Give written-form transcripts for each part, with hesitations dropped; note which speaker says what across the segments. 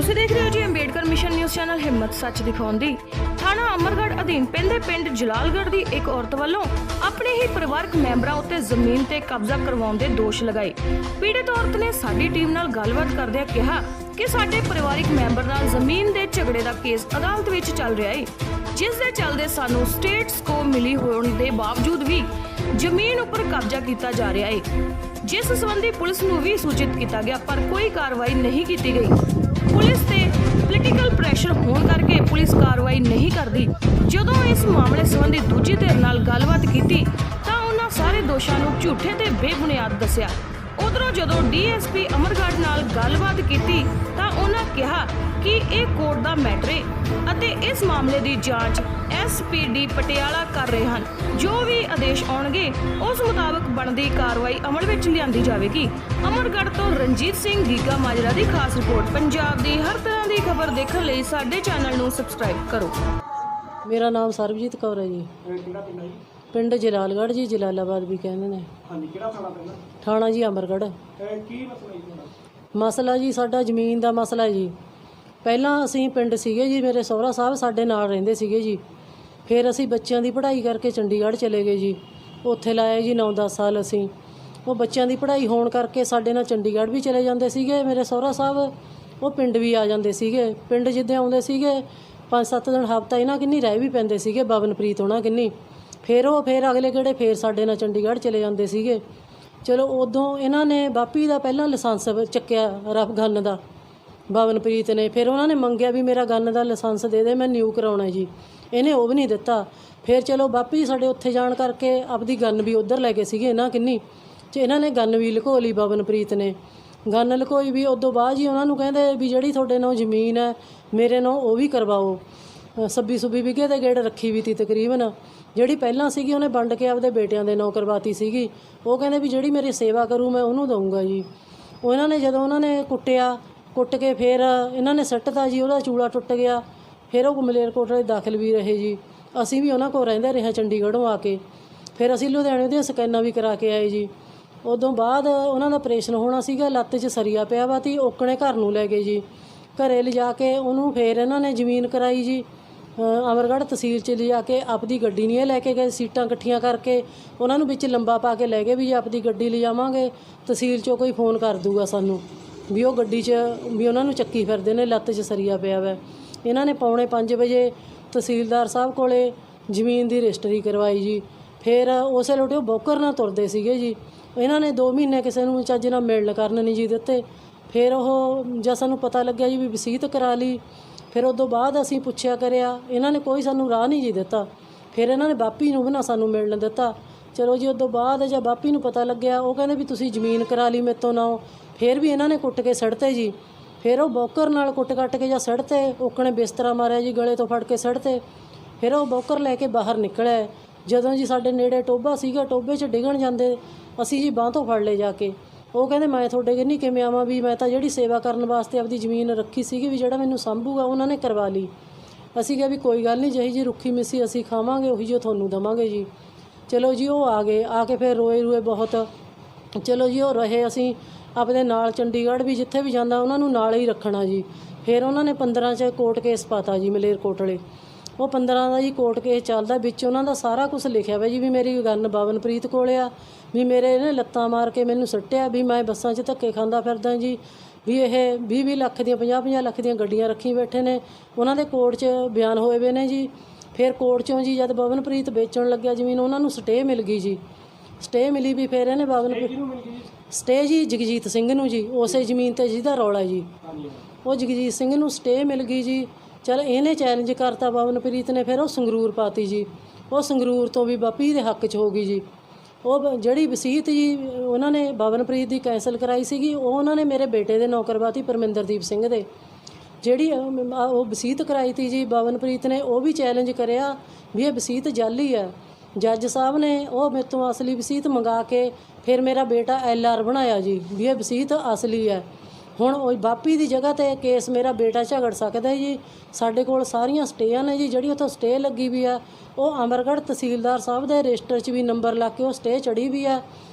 Speaker 1: ਤੁਸੀਂ ਦੇਖ ਰਹੇ ਹੋ ਜੀ ਅੰਬੇਡਕਰ ਮਿਸ਼ਨ ਨਿਊਜ਼ ਚੈਨਲ ਹਿੰਮਤ ਸੱਚ ਦਿਖਾਉਣ ਦੀ। ਥਾਣਾ ਅਮਰਗੜ੍ਹ ਅਧੀਨ ਪੈਂਦੇ ਪਿੰਡ ਜਲਾਲਗੜ੍ਹ ਦੀ ਇੱਕ ਔਰਤ ਵੱਲੋਂ ਆਪਣੇ ਹੀ ਪਰਿਵਾਰਕ ਮੈਂਬਰਾਂ ਉੱਤੇ ਜ਼ਮੀਨ ਤੇ ਕਬਜ਼ਾ ਕਰਵਾਉਣ ਦੇ ਦੋਸ਼ ਲਗਾਏ। ਪੀੜਤ ਔਰਤ ਨੇ ਸਾਡੀ ਟੀਮ ਨਾਲ ਗੱਲਬਾਤ ਕਰਦਿਆਂ ਕਿਹਾ ਕਿ ਸਾਡੇ ਪਰਿਵਾਰਕ ਮੈਂਬਰ ਨਾਲ ਜ਼ਮੀਨ ਦੇ ਝਗੜੇ ਦਾ ਕੇਸ ਅਦਾਲਤ ਵਿੱਚ ਚੱਲ ਰਿਹਾ ਹੈ, ਜਿਸ ਦੇ ਚੱਲਦੇ ਸਾਨੂੰ ਸਟੇਟ ਸਕੋ ਮਿਲੀ ਹੋਣ ਦੇ ਬਾਵਜੂਦ ਵੀ ਜ਼ਮੀਨ ਉੱਪਰ ਕਬਜ਼ਾ ਕੀਤਾ ਜਾ ਰਿਹਾ ਹੈ, ਜਿਸ ਸੰਬੰਧੀ ਪੁਲਿਸ ਨੂੰ ਵੀ ਸੂਚਿਤ ਕੀਤਾ ਗਿਆ, ਪਰ ਕੋਈ ਕਾਰਵਾਈ ਨਹੀਂ ਕੀਤੀ ਗਈ। ਪੁਲਿਸ ਤੇ ਪੋਲੀਟੀਕਲ ਪ੍ਰੈਸ਼ਰ ਹੋਣ ਕਰਕੇ ਪੁਲਿਸ ਕਾਰਵਾਈ ਨਹੀਂ ਕਰਦੀ। ਜਦੋਂ ਇਸ ਮਾਮਲੇ ਸੰਬੰਧੀ ਦੂਜੀ ਧਿਰ ਨਾਲ ਗੱਲਬਾਤ ਕੀਤੀ ਤਾਂ ਉਹਨਾਂ ਸਾਰੇ ਦੋਸ਼ਾਂ ਨੂੰ ਝੂਠੇ ਤੇ ਬੇਬੁਨਿਆਦ ਦੱਸਿਆ। ਉਧਰੋਂ ਜਦੋਂ ਡੀਐਸਪੀ ਅਮਰਗੜ੍ਹ ਨਾਲ ਗੱਲਬਾਤ ਕੀਤੀ ਤਾਂ ਉਹਨਾਂ ਕਿਹਾ ਕਿ ਇਹ ਕੋਰਟ ਦਾ ਮੈਟਰ ਹੈ ਅਤੇ ਇਸ ਮਾਮਲੇ ਦੀ ਜਾਂਚ ਐਸਪੀਡੀ ਪਟਿਆਲਾ ਕਰ ਰਹੇ ਹਨ। ਜੋ ਵੀ ਆਦੇਸ਼ ਆਉਣਗੇ ਉਸ ਮੁਤਾਬਕ ਬਣਦੀ ਕਾਰਵਾਈ ਅਮਲ ਵਿੱਚ ਲਿਆਂਦੀ ਜਾਵੇਗੀ। ਅਮਰਗੜ੍ਹ ਤੋਂ ਰਣਜੀਤ ਸਿੰਘ ਗੀਗਾ ਮਾਜਰਾ ਦੀ ਖਾਸ ਰਿਪੋਰਟ। ਪੰਜਾਬ ਦੀ ਹਰ ਤਰ੍ਹਾਂ ਦੀ ਖਬਰ ਦੇਖਣ ਲਈ ਸਾਡੇ ਚੈਨਲ ਨੂੰ ਸਬਸਕ੍ਰਾਈਬ ਕਰੋ।
Speaker 2: मेरा नाम सरबजीत कौर है जी। पिंड जलालगढ़ जी, जलालाबाद भी कहते हैं। थाना जी अमरगढ़। मसला जी साडा ਜ਼ਮੀਨ ਦਾ ਮਸਲਾ है जी। ਪਹਿਲਾਂ ਅਸੀਂ ਪਿੰਡ ਸੀਗੇ ਜੀ, ਮੇਰੇ ਸਹੁਰਾ ਸਾਹਿਬ ਸਾਡੇ ਨਾਲ ਰਹਿੰਦੇ ਸੀਗੇ ਜੀ। ਫਿਰ ਅਸੀਂ ਬੱਚਿਆਂ ਦੀ ਪੜ੍ਹਾਈ ਕਰਕੇ ਚੰਡੀਗੜ੍ਹ ਚਲੇ ਗਏ ਜੀ। ਉੱਥੇ ਲਾਇਆ ਜੀ 9-10 ਸਾਲ ਅਸੀਂ। ਉਹ ਬੱਚਿਆਂ ਦੀ ਪੜ੍ਹਾਈ ਹੋਣ ਕਰਕੇ ਸਾਡੇ ਨਾਲ ਚੰਡੀਗੜ੍ਹ ਵੀ ਚਲੇ ਜਾਂਦੇ ਸੀਗੇ ਮੇਰੇ ਸਹੁਰਾ ਸਾਹਿਬ, ਉਹ ਪਿੰਡ ਵੀ ਆ ਜਾਂਦੇ ਸੀਗੇ। ਪਿੰਡ ਜਿੱਦਾਂ ਆਉਂਦੇ ਸੀਗੇ 5-7 ਦਿਨ ਹਫ਼ਤਾ ਇਹਨਾਂ ਕਿੰਨੀ ਰਹਿ ਵੀ ਪੈਂਦੇ ਸੀਗੇ, ਬਵਨਪ੍ਰੀਤ ਉਹਨਾਂ ਕਿੰਨੀ। ਫਿਰ ਅਗਲੇ ਕਿਹੜੇ ਫਿਰ ਸਾਡੇ ਨਾਲ ਚੰਡੀਗੜ੍ਹ ਚਲੇ ਜਾਂਦੇ ਸੀਗੇ। ਚਲੋ ਉਦੋਂ ਇਹਨਾਂ ਨੇ ਬਾਪੀ ਦਾ ਪਹਿਲਾਂ ਲਾਇਸੈਂਸ ਚੱਕਿਆ ਰਫ ਗਨ ਦਾ, ਬਵਨਪ੍ਰੀਤ ਨੇ। ਫਿਰ ਉਹਨਾਂ ਨੇ ਮੰਗਿਆ ਵੀ ਮੇਰਾ ਗਨ ਦਾ ਲਾਇਸੈਂਸ ਦੇ ਦੇ, ਮੈਂ ਨਿਊ ਕਰਾਉਣਾ ਜੀ। ਇਹਨੇ ਉਹ ਵੀ ਨਹੀਂ ਦਿੱਤਾ। ਫਿਰ ਚਲੋ ਬਾਪੀ ਸਾਡੇ ਉੱਥੇ ਜਾਣ ਕਰਕੇ ਆਪਦੀ ਗਨ ਵੀ ਉੱਧਰ ਲੈ ਗਏ ਸੀਗੇ ਇਹਨਾਂ ਕਿੰਨੀ, ਤੇ ਇਹਨਾਂ ਨੇ ਗਨ ਵੀ ਲੁਕੋ ਲਈ, ਬਵਨਪ੍ਰੀਤ ਨੇ ਗਨ ਲੁਕੋਈ ਵੀ। ਉਦੋਂ ਬਾਅਦ ਜੀ ਉਹਨਾਂ ਨੂੰ ਕਹਿੰਦੇ ਵੀ ਜਿਹੜੀ ਤੁਹਾਡੇ ਨਾਲ ਜ਼ਮੀਨ ਹੈ ਮੇਰੇ ਨਾਲ ਉਹ ਵੀ ਕਰਵਾਓ। 26 ਵਿਗੇ ਦੇ ਗੇੜ ਰੱਖੀ ਵੀ ਤੀ ਤਕਰੀਬਨ, ਜਿਹੜੀ ਪਹਿਲਾਂ ਸੀਗੀ ਉਹਨੇ ਵੰਡ ਕੇ ਆਪਦੇ ਬੇਟਿਆਂ ਦੇ ਨਾਂ ਕਰਵਾਤੀ ਸੀਗੀ। ਉਹ ਕਹਿੰਦੇ ਵੀ ਜਿਹੜੀ ਮੇਰੀ ਸੇਵਾ ਕਰੂ ਮੈਂ ਉਹਨੂੰ ਦਊਂਗਾ ਜੀ। ਉਹ ਇਹਨਾਂ ਨੇ ਜਦੋਂ ਉਹਨਾਂ ਨੇ ਕੁੱਟ ਕੇ ਫਿਰ ਇਹਨਾਂ ਨੇ ਸੱਟਤਾ ਜੀ, ਉਹਦਾ ਚੂੜਾ ਟੁੱਟ ਗਿਆ। ਫਿਰ ਉਹ ਮਲੇਰਕੋਟਲੇ ਦਾਖਲ ਵੀ ਰਹੇ ਜੀ। ਅਸੀਂ ਵੀ ਉਹਨਾਂ ਕੋਲ ਰਹਿੰਦੇ ਰਹੇ ਚੰਡੀਗੜ੍ਹੋਂ ਆ ਕੇ। ਫਿਰ ਅਸੀਂ ਲੁਧਿਆਣੇ ਦੀਆਂ ਸਕੈਨਾਂ ਵੀ ਕਰਾ ਕੇ ਆਏ ਜੀ। ਉਦੋਂ ਬਾਅਦ ਉਹਨਾਂ ਦਾ ਆਪਰੇਸ਼ਨ ਹੋਣਾ ਸੀਗਾ, ਲੱਤ 'ਚ ਸਰੀਆ ਪਿਆ ਵਾ ਤੀ। ਓਕਣੇ ਘਰ ਨੂੰ ਲੈ ਗਏ ਜੀ। ਘਰੇ ਲਿਜਾ ਕੇ ਉਹਨੂੰ ਫਿਰ ਇਹਨਾਂ ਨੇ ਜ਼ਮੀਨ ਕਰਾਈ ਜੀ ਅਮਰਗੜ੍ਹ ਤਹਿਸੀਲ 'ਚ ਲਿਜਾ ਕੇ। ਆਪਦੀ ਗੱਡੀ ਨਹੀਂ ਇਹ ਲੈ ਕੇ ਗਏ, ਸੀਟਾਂ ਇਕੱਠੀਆਂ ਕਰਕੇ ਉਹਨਾਂ ਨੂੰ ਵਿੱਚ ਲੰਬਾ ਪਾ ਕੇ ਲੈ ਗਏ ਵੀ ਜੇ ਆਪਦੀ ਗੱਡੀ ਲਿਜਾਵਾਂਗੇ ਤਹਿਸੀਲ 'ਚੋਂ ਕੋਈ ਫੋਨ ਕਰ ਦੂਗਾ ਸਾਨੂੰ ਵੀ ਉਹ ਗੱਡੀ 'ਚ ਵੀ ਉਹਨਾਂ ਨੂੰ ਚੱਕੀ ਫਿਰਦੇ ਨੇ, ਲੱਤ 'ਚ ਸਰੀਆ ਪਿਆ ਵਾ। ਇਹਨਾਂ ਨੇ 4:45 ਵਜੇ ਤਹਿਸੀਲਦਾਰ ਸਾਹਿਬ ਕੋਲੇ ਜ਼ਮੀਨ ਦੀ ਰਜਿਸਟਰੀ ਕਰਵਾਈ ਜੀ। ਫਿਰ ਉਸੇ ਲੋਟੇ ਉਹ ਬੋਕਰ ਨਾਲ ਤੁਰਦੇ ਸੀਗੇ ਜੀ। ਇਹਨਾਂ ਨੇ 2 ਮਹੀਨੇ ਕਿਸੇ ਨੂੰ ਚੱਜ ਨਾਲ ਮਿਲਣ ਕਰਨ ਨਹੀਂ ਜੀ ਦਿੱਤੇ। ਫਿਰ ਉਹ ਜਦ ਸਾਨੂੰ ਪਤਾ ਲੱਗਿਆ ਜੀ ਵੀ ਵਸੀਅਤ ਕਰਾ ਲਈ। ਫਿਰ ਉਦੋਂ ਬਾਅਦ ਅਸੀਂ ਪੁੱਛਿਆ ਕਰਿਆ, ਇਹਨਾਂ ਨੇ ਕੋਈ ਸਾਨੂੰ ਰਾਹ ਨਹੀਂ ਜੀ ਦਿੱਤਾ। ਫਿਰ ਇਹਨਾਂ ਨੇ ਬਾਪੀ ਨੂੰ ਵੀ ਨਾ ਸਾਨੂੰ ਮਿਲਣ ਦਿੱਤਾ। ਚਲੋ ਜੀ ਉਦੋਂ ਬਾਅਦ ਜਦ ਬਾਪੀ ਨੂੰ ਪਤਾ ਲੱਗਿਆ, ਉਹ ਕਹਿੰਦੇ ਵੀ ਤੁਸੀਂ ਜ਼ਮੀਨ ਕਰਾ ਲਈ ਮੇਰੇ ਤੋਂ ਨਾ। ਫਿਰ ਵੀ ਇਹਨਾਂ ਨੇ ਕੁੱਟ ਕੇ ਸੜਤੇ ਜੀ। ਫਿਰ ਉਹ ਬੋਕਰ ਨਾਲ ਕੁੱਟ ਕੇ ਜਾਂ ਸੜਤੇ, ਓਕਣੇ ਬਿਸਤਰਾ ਮਾਰਿਆ ਜੀ, ਗਲੇ ਤੋਂ ਫੜ ਕੇ ਸੜਤੇ। ਫਿਰ ਉਹ ਬੋਕਰ ਲੈ ਕੇ ਬਾਹਰ ਨਿਕਲਿਆ। ਜਦੋਂ ਜੀ ਸਾਡੇ ਨੇੜੇ ਟੋਭਾ ਸੀਗਾ, ਟੋਭੇ 'ਚ ਡਿੱਗਣ ਜਾਂਦੇ ਅਸੀਂ ਜੀ ਬਾਂਹ ਤੋਂ ਫੜ ਲਏ ਜਾ ਕੇ। ਉਹ ਕਹਿੰਦੇ ਮੈਂ ਤੁਹਾਡੇ ਕਿੰਨੀ ਕਿਵੇਂ ਆਵਾਂ, ਵੀ ਮੈਂ ਤਾਂ ਜਿਹੜੀ ਸੇਵਾ ਕਰਨ ਵਾਸਤੇ ਆਪਦੀ ਜ਼ਮੀਨ ਰੱਖੀ ਸੀਗੀ ਵੀ ਜਿਹੜਾ ਮੈਨੂੰ ਸਾਂਭੂਗਾ ਉਹਨਾਂ ਨੇ ਕਰਵਾ ਲਈ। ਅਸੀਂ ਕਿਹਾ ਵੀ ਕੋਈ ਗੱਲ ਨਹੀਂ, ਜਿਹੀ ਜੀ ਰੁੱਖੀ ਮਿੱਸੀ ਅਸੀਂ ਖਾਵਾਂਗੇ ਉਹੀ ਜੋ ਤੁਹਾਨੂੰ ਦੇਵਾਂਗੇ ਜੀ। ਚਲੋ ਜੀ ਉਹ ਆ ਗਏ। ਆ ਕੇ ਫਿਰ ਰੋਏ ਬਹੁਤ। ਚਲੋ ਜੀ ਉਹ ਰਹੇ। ਅਸੀਂ ਆਪਣੇ ਨਾਲ ਚੰਡੀਗੜ੍ਹ ਵੀ ਜਿੱਥੇ ਵੀ ਜਾਂਦਾ ਉਹਨਾਂ ਨੂੰ ਨਾਲ ਹੀ ਰੱਖਣਾ ਜੀ। ਫਿਰ ਉਹਨਾਂ ਨੇ 15 'ਚ ਕੋਰਟ ਕੇਸ ਪਾਤਾ ਜੀ ਮਲੇਰਕੋਟਲੇ। ਉਹ 15 ਦਾ ਜੀ ਕੋਰਟ ਕੇਸ ਚੱਲਦਾ, ਵਿੱਚ ਉਹਨਾਂ ਦਾ ਸਾਰਾ ਕੁਝ ਲਿਖਿਆ ਵਾ ਜੀ ਵੀ ਮੇਰੀ ਗਨ ਬਵਨਪ੍ਰੀਤ ਕੋਲ ਆ, ਵੀ ਮੇਰੇ ਇਹਨੇ ਲੱਤਾਂ ਮਾਰ ਕੇ ਮੈਨੂੰ ਸੁੱਟਿਆ, ਵੀ ਮੈਂ ਬੱਸਾਂ 'ਚ ਧੱਕੇ ਖਾਂਦਾ ਫਿਰਦਾ ਜੀ, ਵੀ ਇਹ 20-20 ਲੱਖ ਦੀਆਂ 50-50 ਲੱਖ ਦੀਆਂ ਗੱਡੀਆਂ ਰੱਖੀ ਬੈਠੇ ਨੇ। ਉਹਨਾਂ ਦੇ ਕੋਰਟ 'ਚ ਬਿਆਨ ਹੋਏ ਵੇ ਨੇ ਜੀ। ਫਿਰ ਕੋਰਟ 'ਚੋਂ ਜੀ ਜਦ ਬਵਨਪ੍ਰੀਤ ਵੇਚਣ ਲੱਗਿਆ ਜ਼ਮੀਨ, ਉਹਨਾਂ ਨੂੰ ਸਟੇ ਮਿਲ ਗਈ ਜੀ। ਸਟੇ ਮਿਲੀ ਵੀ ਫਿਰ ਇਹਨੇ ਸਟੇ ਜੀ ਜਗਜੀਤ ਸਿੰਘ ਨੂੰ ਜੀ, ਉਸੇ ਜ਼ਮੀਨ 'ਤੇ ਜਿਹਦਾ ਰੌਲਾ ਜੀ, ਉਹ ਜਗਜੀਤ ਸਿੰਘ ਨੂੰ ਸਟੇ ਮਿਲ ਗਈ ਜੀ। ਚਲ ਇਹਨੇ ਚੈਲੰਜ ਕਰਤਾ ਬਵਨਪ੍ਰੀਤ ਨੇ। ਫਿਰ ਉਹ ਸੰਗਰੂਰ ਪਾਤੀ ਜੀ। ਉਹ ਸੰਗਰੂਰ ਤੋਂ ਵੀ ਬਾਪੀ ਦੇ ਹੱਕ 'ਚ ਹੋ ਗਈ ਜੀ। ਉਹ ਜਿਹੜੀ ਵਸੀਅਤ ਜੀ ਉਹਨਾਂ ਨੇ ਬਵਨਪ੍ਰੀਤ ਦੀ ਕੈਂਸਲ ਕਰਾਈ ਸੀਗੀ, ਉਹ ਉਹਨਾਂ ਨੇ ਮੇਰੇ ਬੇਟੇ ਦੇ ਨਾਂ ਕਰਵਾਤੀ, ਪਰਮਿੰਦਰਦੀਪ ਸਿੰਘ ਦੇ। ਜਿਹੜੀ ਉਹ ਵਸੀਅਤ ਕਰਾਈ ਤੀ ਜੀ ਬਵਨਪ੍ਰੀਤ ਨੇ, ਉਹ ਵੀ ਚੈਲੰਜ ਕਰਿਆ ਵੀ ਇਹ ਵਸੀਅਤ ਜਾਲੀ ਹੈ। ਜੱਜ ਸਾਹਿਬ ਨੇ ਉਹ ਮੇਰੇ ਤੋਂ ਅਸਲੀ ਵਸੀਅਤ ਮੰਗਾ ਕੇ ਫਿਰ ਮੇਰਾ ਬੇਟਾ LR ਬਣਾਇਆ ਜੀ ਵੀ ਇਹ ਵਸੀਅਤ ਅਸਲੀ ਹੈ। ਹੁਣ ਉਹ ਬਾਪੀ ਦੀ ਜਗ੍ਹਾ 'ਤੇ ਕੇਸ ਮੇਰਾ ਬੇਟਾ ਝਗੜ ਸਕਦਾ ਜੀ। ਸਾਡੇ ਕੋਲ ਸਾਰੀਆਂ ਸਟੇਆਂ ਨੇ ਜੀ। ਜਿਹੜੀ ਉੱਥੋਂ ਸਟੇ ਲੱਗੀ ਵੀ ਆ ਉਹ ਅਮਰਗੜ੍ਹ ਤਹਿਸੀਲਦਾਰ ਸਾਹਿਬ ਦੇ ਰਜਿਸਟਰ 'ਚ ਵੀ ਨੰਬਰ ਲਾ ਕੇ ਉਹ ਸਟੇ ਚੜ੍ਹੀ ਵੀ ਆ।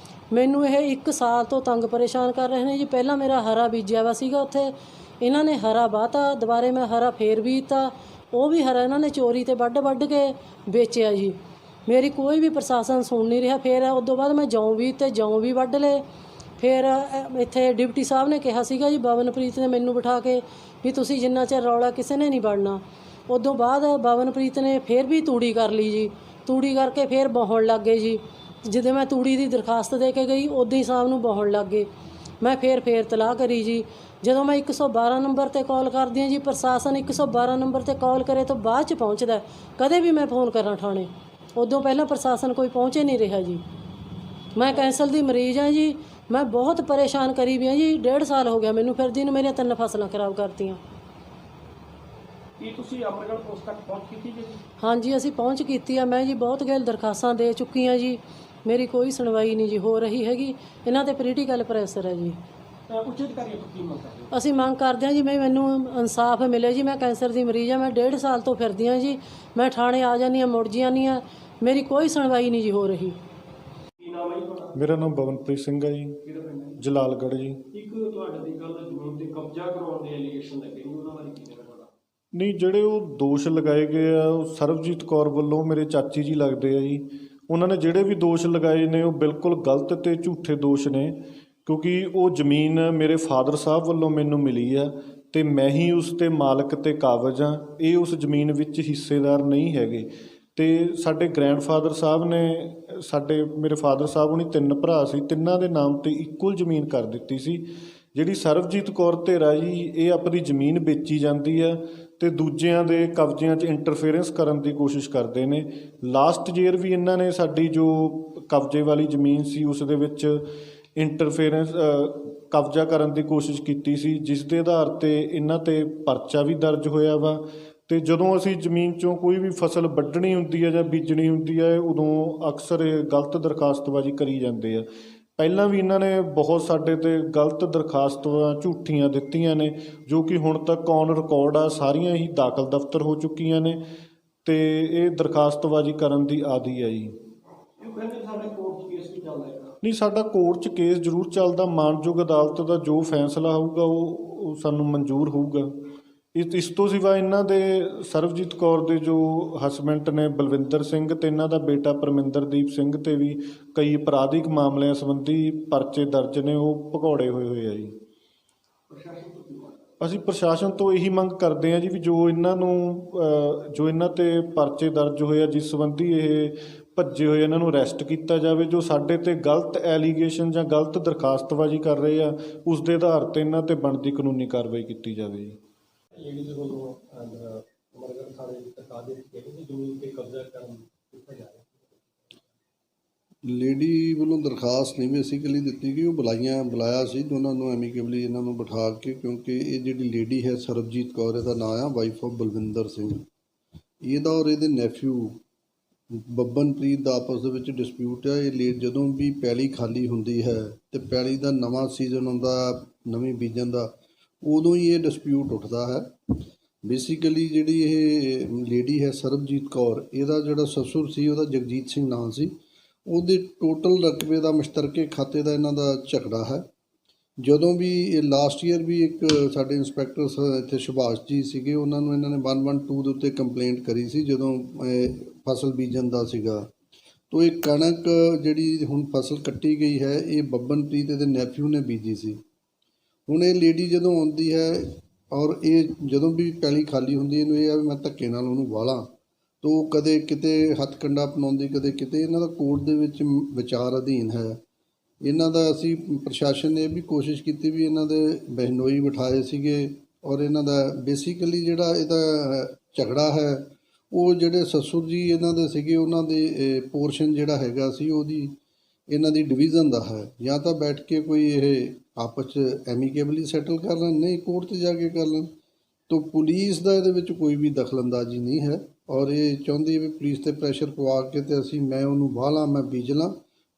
Speaker 2: ਮੈਨੂੰ ਇਹ 1 ਸਾਲ ਤੋਂ ਤੰਗ ਪਰੇਸ਼ਾਨ ਕਰ ਰਹੇ ਨੇ ਜੀ। ਪਹਿਲਾਂ ਮੇਰਾ ਹਰਾ ਬੀਜਿਆ ਵਾ ਸੀਗਾ ਉੱਥੇ, ਇਹਨਾਂ ਨੇ ਹਰਾ ਵਾਹਤਾ, ਦੁਬਾਰੇ ਮੈਂ ਹਰਾ ਫੇਰ ਬੀਜਤਾ, ਉਹ ਵੀ ਹਰਾ ਇਹਨਾਂ ਨੇ ਚੋਰੀ ਤੇ ਵੱਢ ਕੇ ਵੇਚਿਆ ਜੀ। ਮੇਰੀ ਕੋਈ ਵੀ ਪ੍ਰਸ਼ਾਸਨ ਸੁਣ ਨਹੀਂ ਰਿਹਾ। ਫਿਰ ਉਦੋਂ ਬਾਅਦ ਮੈਂ ਜੌਂ ਬੀਜਤੇ, ਜੌਂ ਵੀ ਵੱਢ ਲਏ। ਫਿਰ ਇੱਥੇ ਡਿਪਟੀ ਸਾਹਿਬ ਨੇ ਕਿਹਾ ਸੀਗਾ ਜੀ, ਬਵਨਪ੍ਰੀਤ ਨੇ ਮੈਨੂੰ ਬਿਠਾ ਕੇ ਵੀ ਤੁਸੀਂ ਜਿੰਨਾ ਚਿਰ ਰੌਲਾ ਕਿਸੇ ਨੇ ਨਹੀਂ ਵੜਨਾ। ਉਦੋਂ ਬਾਅਦ ਬਵਨਪ੍ਰੀਤ ਨੇ ਫਿਰ ਵੀ ਤੂੜੀ ਕਰ ਲਈ ਜੀ। ਤੂੜੀ ਕਰਕੇ ਫਿਰ ਬਹਾਉਣ ਲੱਗ ਗਏ ਜੀ। ਜਦੋਂ ਮੈਂ ਤੂੜੀ ਦੀ ਦਰਖਾਸਤ ਦੇ ਕੇ ਗਈ ਉਦੋਂ ਹੀ ਸ਼ਾਮ ਨੂੰ ਬਹਾਉਣ ਲੱਗ ਗਏ। ਮੈਂ ਫਿਰ ਤਲਾਹ ਕਰੀ ਜੀ। ਜਦੋਂ ਮੈਂ 112 ਨੰਬਰ 'ਤੇ ਕਾਲ ਕਰਦੀ ਹਾਂ ਜੀ, ਪ੍ਰਸ਼ਾਸਨ 112 ਨੰਬਰ 'ਤੇ ਕਾਲ ਕਰੇ ਤੋਂ ਬਾਅਦ 'ਚ ਪਹੁੰਚਦਾ। ਕਦੇ ਵੀ ਮੈਂ ਫੋਨ ਕਰਾਂ ਥਾਣੇ, ਉਦੋਂ ਪਹਿਲਾਂ ਪ੍ਰਸ਼ਾਸਨ ਕੋਈ ਪਹੁੰਚੇ ਨਹੀਂ ਰਿਹਾ ਜੀ। ਮੈਂ ਕੈਂਸਰ ਦੀ ਮਰੀਜ਼ ਹਾਂ ਜੀ। ਮੈਂ ਬਹੁਤ ਪਰੇਸ਼ਾਨ ਕਰੀ ਵੀ ਹਾਂ ਜੀ। 1.5 ਸਾਲ ਹੋ ਗਿਆ ਮੈਨੂੰ ਫਿਰਦੀ ਨੂੰ। ਮੇਰੀਆਂ 3 ਫਸਲਾਂ ਖਰਾਬ ਕਰਤੀਆਂ।
Speaker 3: ਕੀ ਤੁਸੀਂ ਅਮਰਗੜ੍ਹ ਪੁਲਿਸ ਤੱਕ ਪਹੁੰਚ ਕੀਤੀ ਜੀ?
Speaker 2: ਹਾਂਜੀ, ਅਸੀਂ ਪਹੁੰਚ ਕੀਤੀ ਆ। ਮੈਂ ਜੀ ਬਹੁਤ ਗੈਲ ਦਰਖਾਸਤਾਂ ਦੇ ਚੁੱਕੀ ਹਾਂ ਜੀ। ਮੇਰੀ ਕੋਈ ਸੁਣਵਾਈ ਨਹੀਂ ਜੀ ਹੋ ਰਹੀ ਹੈਗੀ। ਇਹਨਾਂ 'ਤੇ ਪੋਲੀਟੀਕਲ ਪ੍ਰੈਸ਼ਰ ਹੈ ਜੀ।
Speaker 3: ਉੱਚ ਅਧਿਕਾਰੀਆਂ ਤੋਂ ਕੀ ਮੰਗ ਕਰਦੇ ਹੋ?
Speaker 2: ਅਸੀਂ ਮੰਗ ਕਰਦੇ ਹਾਂ ਜੀ ਮੈਨੂੰ ਇਨਸਾਫ ਮਿਲੇ ਜੀ। ਮੈਂ ਕੈਂਸਰ ਦੀ ਮਰੀਜ਼ ਹਾਂ। ਮੈਂ 1.5 ਸਾਲ ਤੋਂ ਫਿਰਦੀ ਹਾਂ ਜੀ। ਮੈਂ ਥਾਣੇ ਆ ਜਾਂਦੀ ਹਾਂ, ਮੁੜ ਜਾਂਦੀ ਹਾਂ। ਮੇਰੀ ਕੋਈ ਸੁਣਵਾਈ ਨਹੀਂ ਜੀ ਹੋ ਰਹੀ।
Speaker 3: ਕੀ ਨਾਮ ਹੈ ਜੀ ਤੁਹਾਡਾ?
Speaker 4: ਮੇਰਾ ਨਾਮ ਬਵਨਪ੍ਰੀਤ ਸਿੰਘ ਹੈ ਜੀ,
Speaker 3: ਕਿਹੜਾ ਪਿੰਡ ਹੈ?
Speaker 4: ਜਲਾਲਗੜ੍ਹ ਜੀ।
Speaker 3: ਇੱਕ ਤੁਹਾਡੇ ਦੀ ਗੱਲ ਜ਼ਮੀਨ ਤੇ ਕਬਜ਼ਾ ਕਰਵਾਉਣ ਦੇ ਐਲੀਗੇਸ਼ਨ ਲੱਗੇ ਨੇ, ਉਹਨਾਂ ਬਾਰੇ ਕੀ ਕਹਿਣਾ ਤੁਹਾਡਾ?
Speaker 4: ਨਹੀਂ, ਜਿਹੜੇ ਉਹ ਦੋਸ਼ ਲਗਾਏ ਗਏ ਆ ਉਹ ਸਰਬਜੀਤ ਕੌਰ ਵੱਲੋਂ ਮੇਰੇ ਚਾਚੀ ਜੀ ਲੱਗਦੇ ਆ ਜੀ। ਉਹਨਾਂ ਨੇ ਜਿਹੜੇ ਵੀ ਦੋਸ਼ ਲਗਾਏ ਨੇ ਉਹ ਬਿਲਕੁਲ ਗਲਤ ਅਤੇ ਝੂਠੇ ਦੋਸ਼ ਨੇ, ਕਿਉਂਕਿ ਉਹ ਜ਼ਮੀਨ ਮੇਰੇ ਫਾਦਰ ਸਾਹਿਬ ਵੱਲੋਂ ਮੈਨੂੰ ਮਿਲੀ ਆ ਅਤੇ ਮੈਂ ਹੀ ਉਸ 'ਤੇ ਮਾਲਕ ਅਤੇ ਕਾਬਜ਼ ਹਾਂ। ਇਹ ਉਸ ਜ਼ਮੀਨ ਵਿੱਚ ਹਿੱਸੇਦਾਰ ਨਹੀਂ ਹੈਗੇ। ਅਤੇ ਸਾਡੇ ਗ੍ਰੈਂਡਫਾਦਰ ਸਾਹਿਬ ਨੇ, ਮੇਰੇ ਫਾਦਰ ਸਾਹਿਬ ਹੁਣੀ 3 ਭਰਾ ਸੀ, ਤਿੰਨਾਂ ਦੇ ਨਾਮ 'ਤੇ ਇਕੁਅਲ ਜ਼ਮੀਨ ਕਰ ਦਿੱਤੀ ਸੀ। ਜਿਹੜੀ ਸਰਬਜੀਤ ਕੌਰ ਧੇਰਾ ਜੀ, ਇਹ ਆਪਣੀ ਜ਼ਮੀਨ ਵੇਚੀ ਜਾਂਦੀ ਆ ਅਤੇ ਦੂਜਿਆਂ ਦੇ ਕਬਜ਼ਿਆਂ 'ਚ ਇੰਟਰਫੇਰੈਂਸ ਕਰਨ ਦੀ ਕੋਸ਼ਿਸ਼ ਕਰਦੇ ਨੇ। ਲਾਸਟ ਈਅਰ ਵੀ ਇਹਨਾਂ ਨੇ ਸਾਡੀ ਜੋ ਕਬਜ਼ੇ ਵਾਲੀ ਜ਼ਮੀਨ ਸੀ ਉਸ ਦੇ ਵਿੱਚ ਕਬਜ਼ਾ ਕਰਨ ਦੀ ਕੋਸ਼ਿਸ਼ ਕੀਤੀ ਸੀ, ਜਿਸ ਦੇ ਆਧਾਰ 'ਤੇ ਇਹਨਾਂ 'ਤੇ ਪਰਚਾ ਵੀ ਦਰਜ ਹੋਇਆ ਵਾ। ਅਤੇ ਜਦੋਂ ਅਸੀਂ ਜ਼ਮੀਨ 'ਚੋਂ ਕੋਈ ਵੀ ਫਸਲ ਵੱਢਣੀ ਹੁੰਦੀ ਹੈ ਜਾਂ ਬੀਜਣੀ ਹੁੰਦੀ ਹੈ, ਉਦੋਂ ਅਕਸਰ ਇਹ ਗਲਤ ਦਰਖਾਸਤਬਾਜ਼ੀ ਕਰੀ ਜਾਂਦੇ ਆ। ਪਹਿਲਾਂ ਵੀ ਇਹਨਾਂ ਨੇ ਬਹੁਤ ਸਾਡੇ 'ਤੇ ਗਲਤ ਦਰਖਾਸਤਾਂ ਝੂਠੀਆਂ ਦਿੱਤੀਆਂ ਨੇ, ਜੋ ਕਿ ਹੁਣ ਤੱਕ ਔਨ ਰਿਕਾਰਡ ਆ, ਸਾਰੀਆਂ ਹੀ ਦਾਖਲ ਦਫ਼ਤਰ ਹੋ ਚੁੱਕੀਆਂ ਨੇ। ਅਤੇ ਇਹ ਦਰਖਾਸਤਬਾਜ਼ੀ ਕਰਨ ਦੀ ਆਦੀ ਆ ਜੀ।
Speaker 3: ਇਹ ਕਹਿੰਦੇ ਸਾਡੇ ਕੋਰਟ 'ਚ ਕੇਸ ਵੀ ਚੱਲਦਾ ਹੈ?
Speaker 4: ਨਹੀਂ, ਸਾਡਾ ਕੋਰਟ 'ਚ ਕੇਸ ਜ਼ਰੂਰ ਚੱਲਦਾ। ਮਾਣਯੋਗ ਅਦਾਲਤ ਦਾ ਜੋ ਫੈਸਲਾ ਹੋਊਗਾ ਉਹ ਸਾਨੂੰ ਮਨਜ਼ੂਰ ਹੋਊਗਾ। ਇਸ ਤੋਂ ਸਿਵਾ ਇਹਨਾਂ ਦੇ ਸਰਬਜੀਤ ਕੌਰ ਦੇ ਜੋ ਹਸਬੈਂਡ ਨੇ ਬਲਵਿੰਦਰ ਸਿੰਘ ਅਤੇ ਇਹਨਾਂ ਦਾ ਬੇਟਾ ਪਰਮਿੰਦਰਦੀਪ ਸਿੰਘ 'ਤੇ ਵੀ ਕਈ ਅਪਰਾਧਿਕ ਮਾਮਲਿਆਂ ਸੰਬੰਧੀ ਪਰਚੇ ਦਰਜ ਨੇ, ਉਹ ਭਗੌੜੇ ਹੋਏ ਆ ਜੀ। ਅਸੀਂ ਪ੍ਰਸ਼ਾਸਨ ਤੋਂ ਇਹੀ ਮੰਗ ਕਰਦੇ ਹਾਂ ਜੀ ਵੀ ਜੋ ਇਹਨਾਂ 'ਤੇ ਪਰਚੇ ਦਰਜ ਹੋਏ ਆ, ਜਿਸ ਸੰਬੰਧੀ ਇਹ ਭੱਜੇ ਹੋਏ, ਇਹਨਾਂ ਨੂੰ ਅਰੈਸਟ ਕੀਤਾ ਜਾਵੇ। ਜੋ ਸਾਡੇ 'ਤੇ ਗਲਤ ਐਲੀਗੇਸ਼ਨ ਜਾਂ ਗਲਤ ਦਰਖਾਸਤਬਾਜ਼ੀ ਕਰ ਰਹੇ ਆ, ਉਸ ਦੇ ਆਧਾਰ 'ਤੇ ਇਹਨਾਂ 'ਤੇ ਬਣਦੀ ਕਾਨੂੰਨੀ ਕਾਰਵਾਈ ਕੀਤੀ ਜਾਵੇ ਜੀ।
Speaker 3: ਲੇਡੀਜ਼ ਵੱਲੋਂ ਅਮਰਗੜ੍ਹ ਥਾਣੇ ਦੀ ਦਰਖਾਸਤ ਦਿੱਤੀ ਗਈ ਕਿ ਜ਼ਮੀਨ 'ਤੇ ਕਬਜ਼ਾ ਕਰਨ ਕੀਤਾ ਜਾ ਰਿਹਾ।
Speaker 5: ਲੇਡੀ ਵੱਲੋਂ ਦਰਖਾਸਤ ਨਹੀਂ ਬੇਸਿਕਲੀ ਦਿੱਤੀ ਗਈ, ਉਹ ਬੁਲਾਇਆ ਸੀ ਦੋਨਾਂ ਨੂੰ ਐਮੀਕੇਬਲੀ ਇਹਨਾਂ ਨੂੰ ਬਿਠਾ ਕੇ, ਕਿਉਂਕਿ ਇਹ ਜਿਹੜੀ ਲੇਡੀ ਹੈ ਸਰਬਜੀਤ ਕੌਰ, ਇਹਦਾ ਨਾਂ ਆ, ਵਾਈਫ ਆਫ ਬਲਵਿੰਦਰ ਸਿੰਘ। ਇਹਦਾ ਔਰ ਇਹਦੇ ਨੈਫਿਊ ਬੱਬਨਪ੍ਰੀਤ ਦਾ ਆਪਸ ਦੇ ਵਿੱਚ ਡਿਸਪਿਊਟ ਹੈ। ਇਹ ਜਦੋਂ ਵੀ ਪੈਲੀ ਖਾਲੀ ਹੁੰਦੀ ਹੈ ਅਤੇ ਪੈਲੀ ਦਾ ਨਵਾਂ ਸੀਜ਼ਨ ਆਉਂਦਾ, ਨਵੀਂ ਬੀਜਣ ਦਾ, ਉਦੋਂ ਹੀ ਇਹ ਡਿਸਪਿਊਟ ਉੱਠਦਾ ਹੈ। ਬੇਸਿਕਲੀ ਜਿਹੜੀ ਇਹ ਲੇਡੀ ਹੈ ਸਰਬਜੀਤ ਕੌਰ, ਇਹਦਾ ਜਿਹੜਾ ਸਸੁਰ ਸੀ ਉਹਦਾ ਜਗਜੀਤ ਸਿੰਘ ਨਾਂ ਸੀ। ਉਹਦੇ ਟੋਟਲ ਰਕਬੇ ਦਾ ਮੁਸ਼ਤਰਕੇ ਖਾਤੇ ਦਾ ਇਹਨਾਂ ਦਾ ਝਗੜਾ ਹੈ। ਜਦੋਂ ਵੀ ਇਹ ਲਾਸਟ ਈਅਰ ਵੀ ਇੱਕ ਸਾਡੇ ਇੰਸਪੈਕਟਰ ਇੱਥੇ ਸੁਭਾਸ਼ ਜੀ ਸੀਗੇ, ਉਹਨਾਂ ਨੂੰ ਇਹਨਾਂ ਨੇ 112 ਦੇ ਉੱਤੇ ਕੰਪਲੇਂਟ ਕਰੀ ਸੀ ਜਦੋਂ ਫਸਲ ਬੀਜਣ ਦਾ ਸੀਗਾ। ਤੋ ਇਹ ਕਣਕ ਜਿਹੜੀ ਹੁਣ ਫਸਲ ਕੱਟੀ ਗਈ ਹੈ, ਇਹ ਬੱਬਨਪ੍ਰੀਤ ਦੇ ਨੈਫਿਊ ਨੇ ਬੀਜੀ ਸੀ। ਹੁਣ ਇਹ ਲੇਡੀ ਜਦੋਂ ਆਉਂਦੀ ਹੈ ਔਰ ਇਹ ਜਦੋਂ ਵੀ ਪੈਲੀ ਖਾਲੀ ਹੁੰਦੀ, ਇਹਨੂੰ ਇਹ ਆ ਵੀ ਮੈਂ ਧੱਕੇ ਨਾਲ ਉਹਨੂੰ ਵਾਲਾਂ, ਤੋ ਕਦੇ ਕਿਤੇ ਹੱਥ ਕੰਡਾ ਅਪਣਾਉਂਦੀ, ਕਦੇ ਕਿਤੇ। ਇਹਨਾਂ ਦਾ ਕੋਰਟ ਦੇ ਵਿੱਚ ਵਿਚਾਰ ਅਧੀਨ ਹੈ। ਇਹਨਾਂ ਦਾ ਅਸੀਂ ਪ੍ਰਸ਼ਾਸਨ ਨੇ ਵੀ ਕੋਸ਼ਿਸ਼ ਕੀਤੀ ਵੀ ਇਹਨਾਂ ਦੇ ਬਹਿਨੋਈ ਬਿਠਾਏ ਸੀਗੇ, ਔਰ ਇਹਨਾਂ ਦਾ ਬੇਸਿਕਲੀ ਜਿਹੜਾ ਇਹਦਾ ਝਗੜਾ ਹੈ, ਉਹ ਜਿਹੜੇ ਸਸੁਰ ਜੀ ਇਹਨਾਂ ਦੇ ਸੀਗੇ, ਉਹਨਾਂ ਦੇ ਪੋਰਸ਼ਨ ਜਿਹੜਾ ਹੈਗਾ ਸੀ ਉਹਦੀ ਇਹਨਾਂ ਦੀ ਡਿਵੀਜ਼ਨ ਦਾ ਹੈ। ਜਾਂ ਤਾਂ ਬੈਠ ਕੇ ਕੋਈ ਇਹ ਆਪਸ 'ਚ ਐਮੀਕੇਬਲੀ ਸੈਟਲ ਕਰ ਲੈਣ, ਨਹੀਂ ਕੋਰਟ 'ਚ ਜਾ ਕੇ ਕਰ ਲੈਣ। ਤੋ ਪੁਲਿਸ ਦਾ ਇਹਦੇ ਵਿੱਚ ਕੋਈ ਵੀ ਦਖਲਅੰਦਾਜ਼ੀ ਨਹੀਂ ਹੈ, ਔਰ ਇਹ ਚਾਹੁੰਦੀ ਵੀ ਪੁਲਿਸ 'ਤੇ ਪ੍ਰੈਸ਼ਰ ਪਵਾ ਕੇ ਅਤੇ ਮੈਂ ਉਹਨੂੰ ਵਾਹ ਲਾਂ, ਮੈਂ ਬੀਜ ਲਾਂ।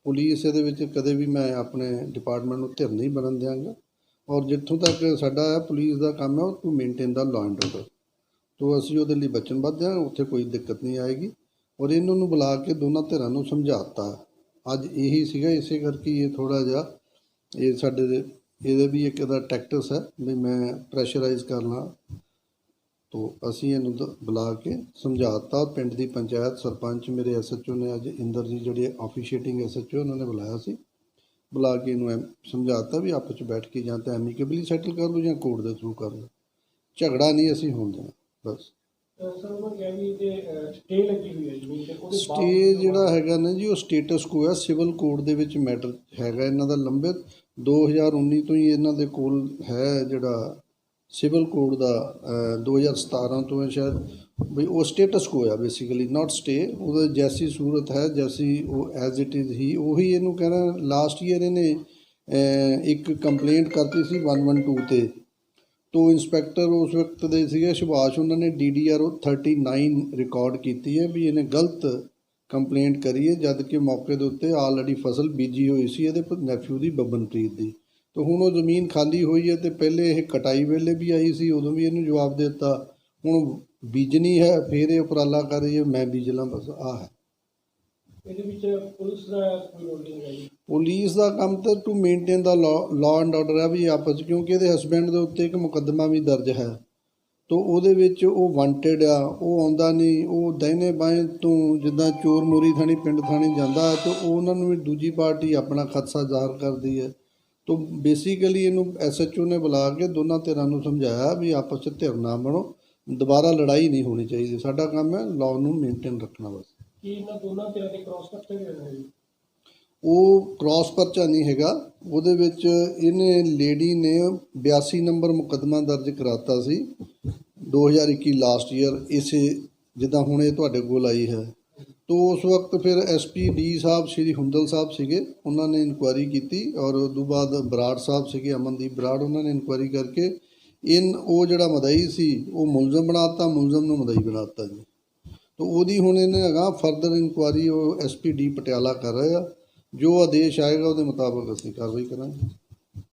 Speaker 5: ਪੁਲਿਸ ਇਹਦੇ ਵਿੱਚ ਕਦੇ ਵੀ ਮੈਂ ਆਪਣੇ ਡਿਪਾਰਟਮੈਂਟ ਨੂੰ ਧਿਰ ਨਹੀਂ ਬਣਨ ਦਿਆਂਗਾ। ਔਰ ਜਿੱਥੋਂ ਤੱਕ ਸਾਡਾ ਹੈ ਪੁਲਿਸ ਦਾ ਕੰਮ ਹੈ ਉਹ to maintain the law and order, ਤੋ ਅਸੀਂ ਉਹਦੇ ਲਈ ਵਚਨਬੱਧ ਹਾਂ, ਉੱਥੇ ਕੋਈ ਦਿੱਕਤ ਨਹੀਂ ਆਏਗੀ। ਔਰ ਇਹਨਾਂ ਨੂੰ ਬੁਲਾ ਕੇ ਦੋਨਾਂ ਧਿਰਾਂ ਨੂੰ ਸਮਝਾਤਾ ਅੱਜ ਇਹੀ ਸੀਗਾ, ਇਸੇ ਕਰਕੇ ਇਹ ਥੋੜ੍ਹਾ ਜਿਹਾ ਇਹ ਸਾਡੇ ਦੇ ਇਹਦੇ ਵੀ ਇੱਕ ਇਹਦਾ ਟੈਕਟਿਕਸ ਹੈ ਵੀ ਮੈਂ ਪ੍ਰੈਸ਼ਰਾਈਜ਼ ਕਰਨਾ। ਤੋ ਅਸੀਂ ਇਹਨੂੰ ਬੁਲਾ ਕੇ ਸਮਝਾਤਾ। ਪਿੰਡ ਦੀ ਪੰਚਾਇਤ ਸਰਪੰਚ ਮੇਰੇ ਐਸਐਚਓ ਨੇ ਅੱਜ ਇੰਦਰ ਜੀ ਜਿਹੜੇ ਆਫੀਸ਼ੀਏਟਿੰਗ ਐਸਐਚਓ ਉਹਨਾਂ ਨੇ ਬੁਲਾਇਆ ਸੀ, ਬੁਲਾ ਕੇ ਇਹਨੂੰ ਸਮਝਾਤਾ ਵੀ ਆਪਸ 'ਚ ਬੈਠ ਕੇ ਜਾਂ ਤਾਂ ਐਮੀਕੇਬਲੀ ਸੈਟਲ ਕਰ ਲਓ ਜਾਂ ਕੋਰਟ ਦੇ ਥਰੂ ਕਰ ਲਓ, ਝਗੜਾ ਨਹੀਂ ਅਸੀਂ ਹੋਣ ਦੇਣਾ ਬਸ।
Speaker 3: ਸਰ ਉਹਨਾਂ ਕਿਹਾ ਵੀ ਜੇ ਸਟੇ ਲੱਗੀ ਹੋਈ ਹੈ ਜ਼ਮੀਨ ਤੇ ਉਹਦੇ
Speaker 5: ਸਟੇ ਜਿਹੜਾ ਹੈਗਾ ਨਾ ਜੀ ਉਹ ਸਟੇਟਸ ਕੋ ਹੈ, ਸਿਵਲ ਕੋਰਟ ਦੇ ਵਿੱਚ ਮੈਟਰ ਹੈਗਾ ਇਹਨਾਂ ਦਾ ਲੰਬਿਤ। 2019 ਤੋਂ ਹੀ ਇਹਨਾਂ ਦੇ ਕੋਲ ਹੈ ਜਿਹੜਾ ਸਿਵਲ ਕੋਡ ਦਾ 2017 ਤੋਂ ਹੈ ਸ਼ਾਇਦ, ਵੀ ਉਹ ਸਟੇਟਸ ਕੋ ਆ ਬੇਸਿਕਲੀ, ਨਾਟ ਸਟੇ। ਉਹਦਾ ਜੈਸੀ ਸੂਰਤ ਹੈ ਜੈਸੀ ਉਹ ਐਜ਼ ਇਟ ਇਜ਼ ਹੀ ਉਹੀ ਇਹਨੂੰ ਕਹਿਣਾ। ਲਾਸਟ ਈਅਰ ਇਹਨੇ ਇੱਕ ਕੰਪਲੇਂਟ ਕਰਤੀ ਸੀ 112 ਤੇ, ਤੋਂ ਇੰਸਪੈਕਟਰ ਉਸ ਵਕਤ ਦੇ ਸੀਗੇ ਸੁਭਾਸ਼, ਉਹਨਾਂ ਨੇ DDR 39 ਰਿਕਾਰਡ ਕੀਤੀ ਹੈ ਵੀ ਇਹਨੇ ਗਲਤ ਕੰਪਲੇਂਟ ਕਰੀ ਹੈ, ਜਦ ਕਿ ਮੌਕੇ ਦੇ ਉੱਤੇ ਆਲਰੇਡੀ ਫਸਲ ਬੀਜੀ ਹੋਈ ਸੀ ਇਹਦੇ ਨੈਫਿਊ ਦੀ ਬੱਬਨਪ੍ਰੀਤ ਦੀ। ਤਾਂ ਹੁਣ ਉਹ ਜ਼ਮੀਨ ਖਾਲੀ ਹੋਈ ਹੈ ਅਤੇ ਪਹਿਲੇ ਇਹ ਕਟਾਈ ਵੇਲੇ ਵੀ ਆਈ ਸੀ, ਉਦੋਂ ਵੀ ਇਹਨੂੰ ਜਵਾਬ ਦੇ ਦਿੱਤਾ। ਹੁਣ ਬੀਜਣੀ ਹੈ ਫਿਰ ਇਹ ਉਪਰਾਲਾ ਕਰ ਰਹੀ ਹੈ ਮੈਂ ਬੀਜ ਲਾਂ, ਬਸ ਆਹ ਹੈ।
Speaker 3: ਇਹਦੇ ਵਿੱਚ ਪੁਲਿਸ ਦਾ ਕੋਈ ਰੋਲ ਨਹੀਂ ਹੈ ਜੀ?
Speaker 5: ਪੁਲਿਸ ਦਾ ਕੰਮ ਤਾਂ to maintain the law and order ਹੈ ਵੀ ਆਪਸ 'ਚ, ਕਿਉਂਕਿ ਇਹਦੇ ਹਸਬੈਂਡ ਦੇ ਉੱਤੇ ਇੱਕ ਮੁਕੱਦਮਾ ਵੀ ਦਰਜ ਹੈ। ਤੋ ਉਹਦੇ ਵਿੱਚ ਉਹ ਵਾਂਟਡ ਆ, ਉਹ ਆਉਂਦਾ ਨਹੀਂ, ਉਹ ਦਹਿਨੇ ਬਾएं ਤੋਂ ਜਿੱਦਾਂ ਚੋਰ ਮੋਰੀ ਥਾਣੀ ਪਿੰਡ ਥਾਣੀ ਜਾਂਦਾ ਤਾਂ ਉਹਨਾਂ ਨੂੰ ਵੀ ਦੂਜੀ ਪਾਰਟੀ ਆਪਣਾ ਖਦਸ਼ਾ ਜ਼ਾਹਰ ਕਰਦੀ ਹੈ। ਤੋ ਬੇਸਿਕਲੀ ਇਹਨੂੰ SHO ਨੇ ਬੁਲਾ ਕੇ ਦੋਨਾਂ ਧਿਰਾਂ ਨੂੰ ਸਮਝਾਇਆ ਵੀ ਆਪਸ 'ਚ ਧਿਰ ਨਾ ਬਣੋ, ਦੁਬਾਰਾ ਲੜਾਈ ਨਹੀਂ ਹੋਣੀ ਚਾਹੀਦੀ, ਸਾਡਾ ਕੰਮ ਹੈ ਲਾਅ ਨੂੰ ਮੇਨਟੇਨ ਰੱਖਣਾ ਬਸ।
Speaker 3: ਕੀ ਇਹਨਾਂ ਦੋਨਾਂ ਧਿਰਾਂ ਦੇ ਕ੍ਰਾਸ ਪਰਚਾ ਵੀ ਹੋਣਾ ਹੈ ਜੀ?
Speaker 5: ਉਹ ਕ੍ਰਾਸ ਪਰਚਾ ਨਹੀਂ ਹੈਗਾ, ਉਹਦੇ ਵਿੱਚ ਇਹਨੇ ਲੇਡੀ ਨੇ 82 ਨੰਬਰ ਮੁਕੱਦਮਾ ਦਰਜ ਕਰਾਤਾ ਸੀ 2021 ਲਾਸਟ ਈਅਰ, ਇਸੇ ਜਿੱਦਾਂ ਹੁਣ ਇਹ ਤੁਹਾਡੇ ਕੋਲ ਆਈ ਹੈ। ਤੋ ਉਸ ਵਕਤ ਫਿਰ SP D ਸਾਹਿਬ ਸ਼੍ਰੀ ਹੁੰਦਲ ਸਾਹਿਬ ਸੀਗੇ, ਉਹਨਾਂ ਨੇ ਇਨਕੁਆਇਰੀ ਕੀਤੀ ਔਰ ਉਸ ਤੋਂ ਬਾਅਦ ਬਰਾੜ ਸਾਹਿਬ ਸੀਗੇ, ਅਮਨਦੀਪ ਬਰਾੜ, ਉਹਨਾਂ ਨੇ ਇਨਕੁਆਇਰੀ ਕਰਕੇ ਉਹ ਜਿਹੜਾ ਮਦਈ ਸੀ ਉਹ ਮੁਲਜ਼ਮ ਬਣਾਤਾ, ਮੁਲਜ਼ਮ ਨੂੰ ਮਦਈ ਬਣਾਤਾ ਜੀ। ਤੋ ਉਹਦੀ ਹੁਣ ਇਹਨੇ ਹੈਗਾ ਫਰਦਰ ਇਨਕੁਆਇਰੀ ਉਹ SP D ਪਟਿਆਲਾ ਕਰ ਰਹੇ ਆ, ਜੋ ਆਦੇਸ਼ ਆਏਗਾ ਉਹਦੇ ਮੁਤਾਬਕ ਅਸੀਂ ਕਾਰਵਾਈ ਕਰਾਂਗੇ।